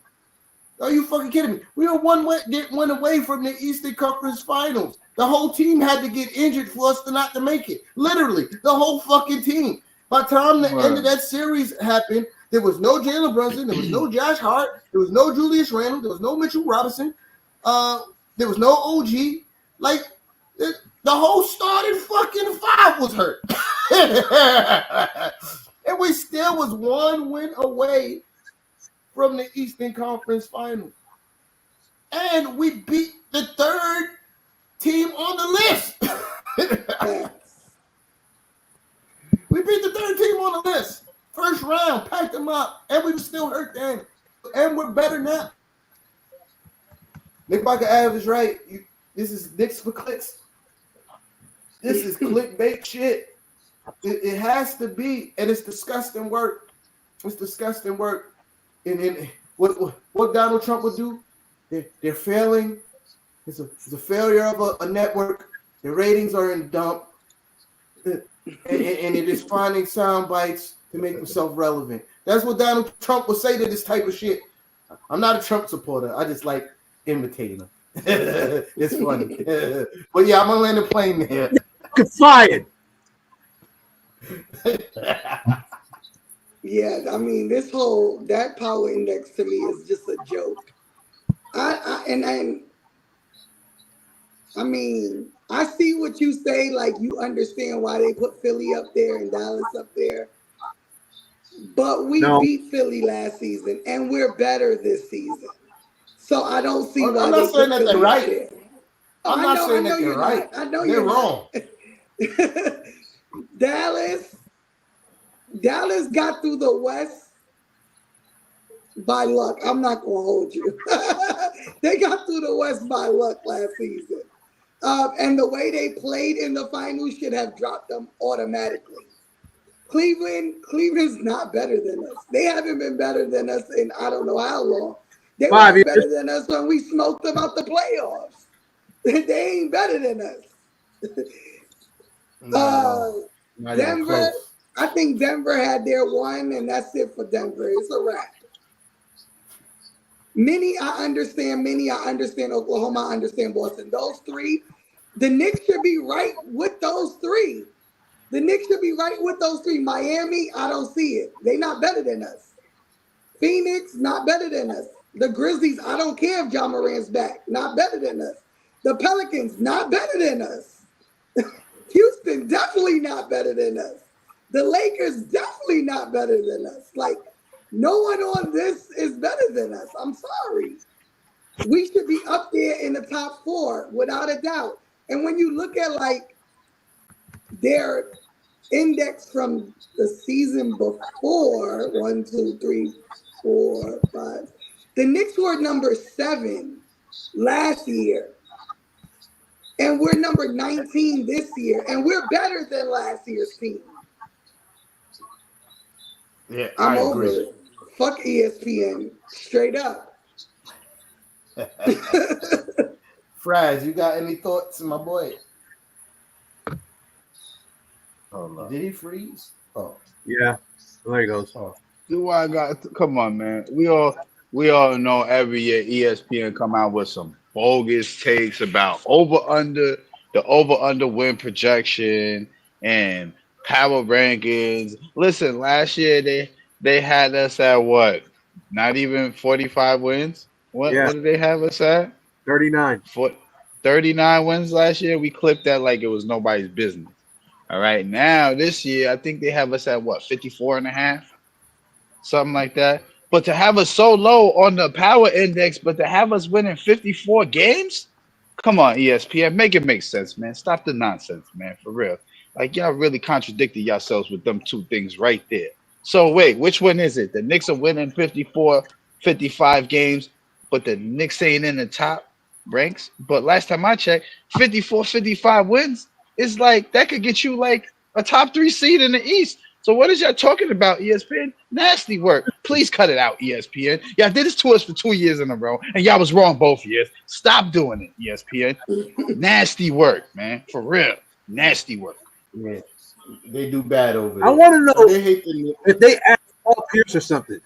Are you fucking kidding me? We were one away from the Eastern Conference Finals. The whole team had to get injured for us not to make it. Literally, the whole fucking team. By the time the end of that series happened, There was no Jalen Brunson. There was no Josh Hart. There was no Julius Randle. There was no Mitchell Robinson. There was no OG. Like, the whole starting fucking five was hurt. And we still was 1 win away from the Eastern Conference Final. And we beat the third team on the list. We beat the third team on the list. First round, packed them up, and we still hurt them. And we're better now. Nick Baca Ave is right. This is Knicks for clicks. This is clickbait shit. It has to be, and it's disgusting work. It's disgusting work. And what Donald Trump would do, they're failing. It's a failure of a network. The ratings are in dump. And it is finding sound bites to make himself relevant. That's what Donald Trump would say to this type of shit. I'm not a Trump supporter. I just like imitating him. It's funny. But yeah, I'm gonna land the plane there. Get fired. Yeah, I mean, that power index to me is just a joke. I mean, I see what you say, like you understand why they put Philly up there and Dallas up there. But we beat Philly last season, and we're better this season. So I don't see why I'm not saying that they're right. I'm not saying that they're right. I know they're you're wrong. Dallas got through the West by luck. I'm not gonna hold you. They got through the West by luck last season. And the way they played in the finals should have dropped them automatically. Cleveland's not better than us. They haven't been better than us in I don't know how long. They were better than us when we smoked them out the playoffs. They ain't better than us. Denver, I think Denver had their one, and that's it for Denver. It's a wrap. I understand Oklahoma, I understand Boston. Those three, the Knicks should be right with those three. Miami, I don't see it. They not better than us. Phoenix, not better than us. The Grizzlies, I don't care if John Morant's back, not better than us. The Pelicans, not better than us. Houston, definitely not better than us. The Lakers, definitely not better than us. Like, no one on this is better than us. I'm sorry. We should be up there in the top 4, without a doubt. And when you look at, like, their index from the season before, 1, 2, 3, 4, 5. The Knicks were number 7 last year. And we're number 19 this year. And we're better than last year's team. Yeah, I'm I over agree. it. Fuck ESPN. Straight up. Fraz, you got any thoughts, my boy? Oh, no. Did he freeze? Oh, Yeah. There he goes. oh. Do I got? Come on, man. We all know every year ESPN come out with some bogus takes about the over win projection and power rankings. Listen, last year they had us at what? Not even 45 wins. What did they have us at? 39. 39 wins last year. We clipped that like it was nobody's business. All right. Now this year, I think they have us at what, 54 and a half? Something like that. But to have us so low on the power index, but to have us winning 54 games? Come on, ESPN. Make it make sense, man. Stop the nonsense, man. For real. Like, y'all really contradicted yourselves with them two things right there. So wait, which one is it? The Knicks are winning 54, 55 games, but the Knicks ain't in the top ranks. But last time I checked, 54, 55 wins is like, that could get you like a top 3 seed in the East. So what is y'all talking about, ESPN? Nasty work. Please cut it out, ESPN. Y'all did this to us for 2 years in a row, and y'all was wrong both years. Stop doing it, ESPN. Nasty work, man. For real. Nasty work. Yeah. They do bad over there. I want to know They hate the if they asked Paul Pierce or something.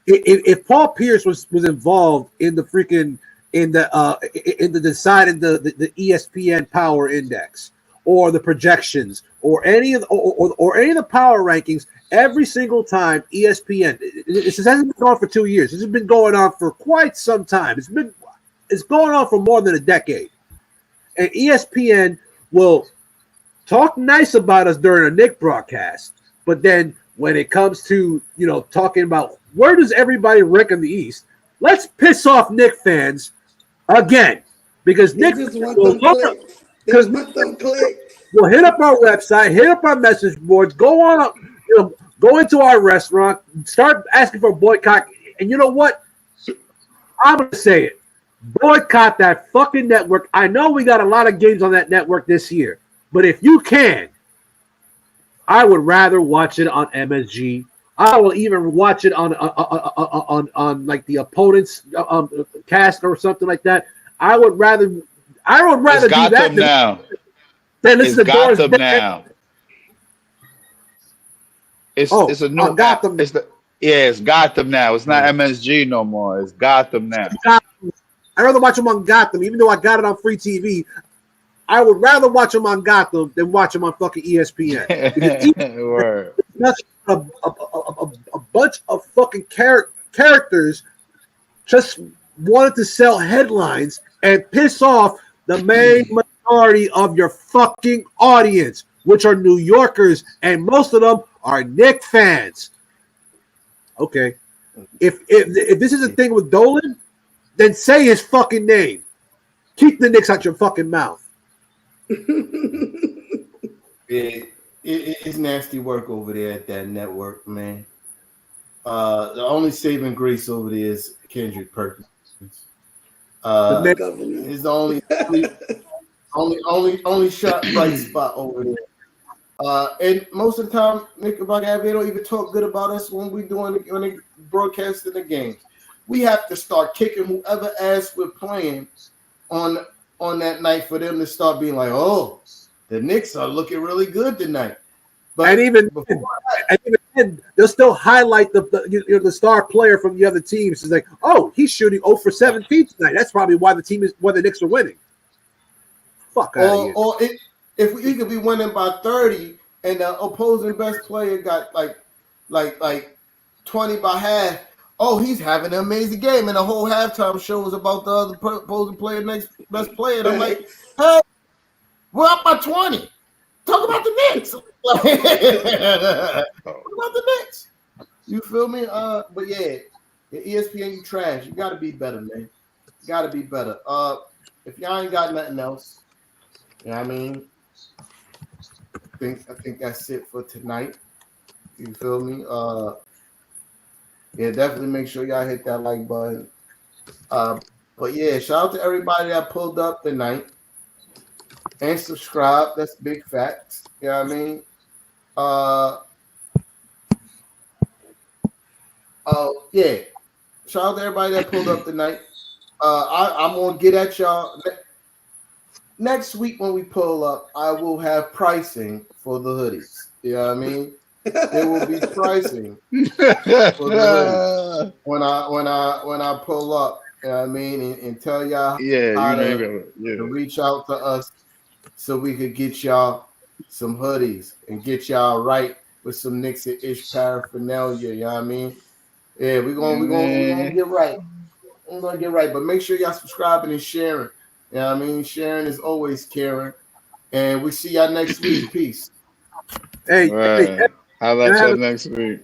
If Paul Pierce was involved in the freaking in the deciding the ESPN Power Index, or the projections or any of or any of the power rankings every single time ESPN. This hasn't been going on for 2 years. This has been going on for quite some time. It's going on for more than a decade. And ESPN will talk nice about us during a Knick broadcast, but then when it comes to talking about where does everybody rank in the East, let's piss off Knick fans again because Knick will hit up our website, hit up our message boards, go on up, go into our restaurant, start asking for a boycott. And you know what? I'm gonna say it. Boycott that fucking network. I know we got a lot of games on that network this year, but if you can, I would rather watch it on MSG. I will even watch it on like the opponent's cast or something like that. I would rather do that now. Then listen to Gotham now. It's a new Gotham. It's Gotham now. It's not MSG no more. It's Gotham now. I'd rather watch them on Gotham, even though I got it on free TV. I would rather watch them on Gotham than watch them on fucking ESPN. That's a bunch of fucking characters just wanted to sell headlines and piss off the main majority of your fucking audience, which are New Yorkers, and most of them are Knicks fans. Okay. If this is a thing with Dolan, then say his fucking name. Keep the Knicks out your fucking mouth. It's nasty work over there at that network, man. The only saving grace over there is Kendrick Perkins. Is the only shot bright spot over there. And most of the time, Nick about they don't even talk good about us when they broadcasting the games. We have to start kicking whoever ass we're playing on that night for them to start being like, oh, the Knicks are looking really good tonight. But and even then, they'll still highlight the star player from the other teams. It's like, oh, he's shooting 0 for 17 tonight. That's probably why the Knicks are winning. Fuck out of here. Or if we could be winning by 30 and the opposing best player got like 20 by half. Oh, he's having an amazing game, and the whole halftime show was about the other opposing player, next best player. And I'm like, hey, we're up by 20. Talk about the Knicks. What about the Knicks? You feel me? But yeah, the ESPN, you trash. You got to be better, man. You got to be better. If y'all ain't got nothing else, you know what I mean? I think that's it for tonight. You feel me? Yeah, definitely make sure y'all hit that like button. But yeah, shout out to everybody that pulled up tonight and subscribe. That's big facts. You know what I mean? Yeah. Shout out to everybody that pulled up tonight. I'm gonna get at y'all next week when we pull up. I will have pricing for the hoodies. You know what I mean? There will be pricing for the when I pull up. You know what I mean? And tell y'all how to reach out to us so we could get y'all some hoodies and get y'all right with some Knicks N Ish paraphernalia. You know what I mean? Yeah, we're gonna get right. We're gonna get right, but make sure y'all subscribing and sharing. You know what I mean? Sharing is always caring. And we see y'all next week. Peace. Hey, I'll let y'all next week.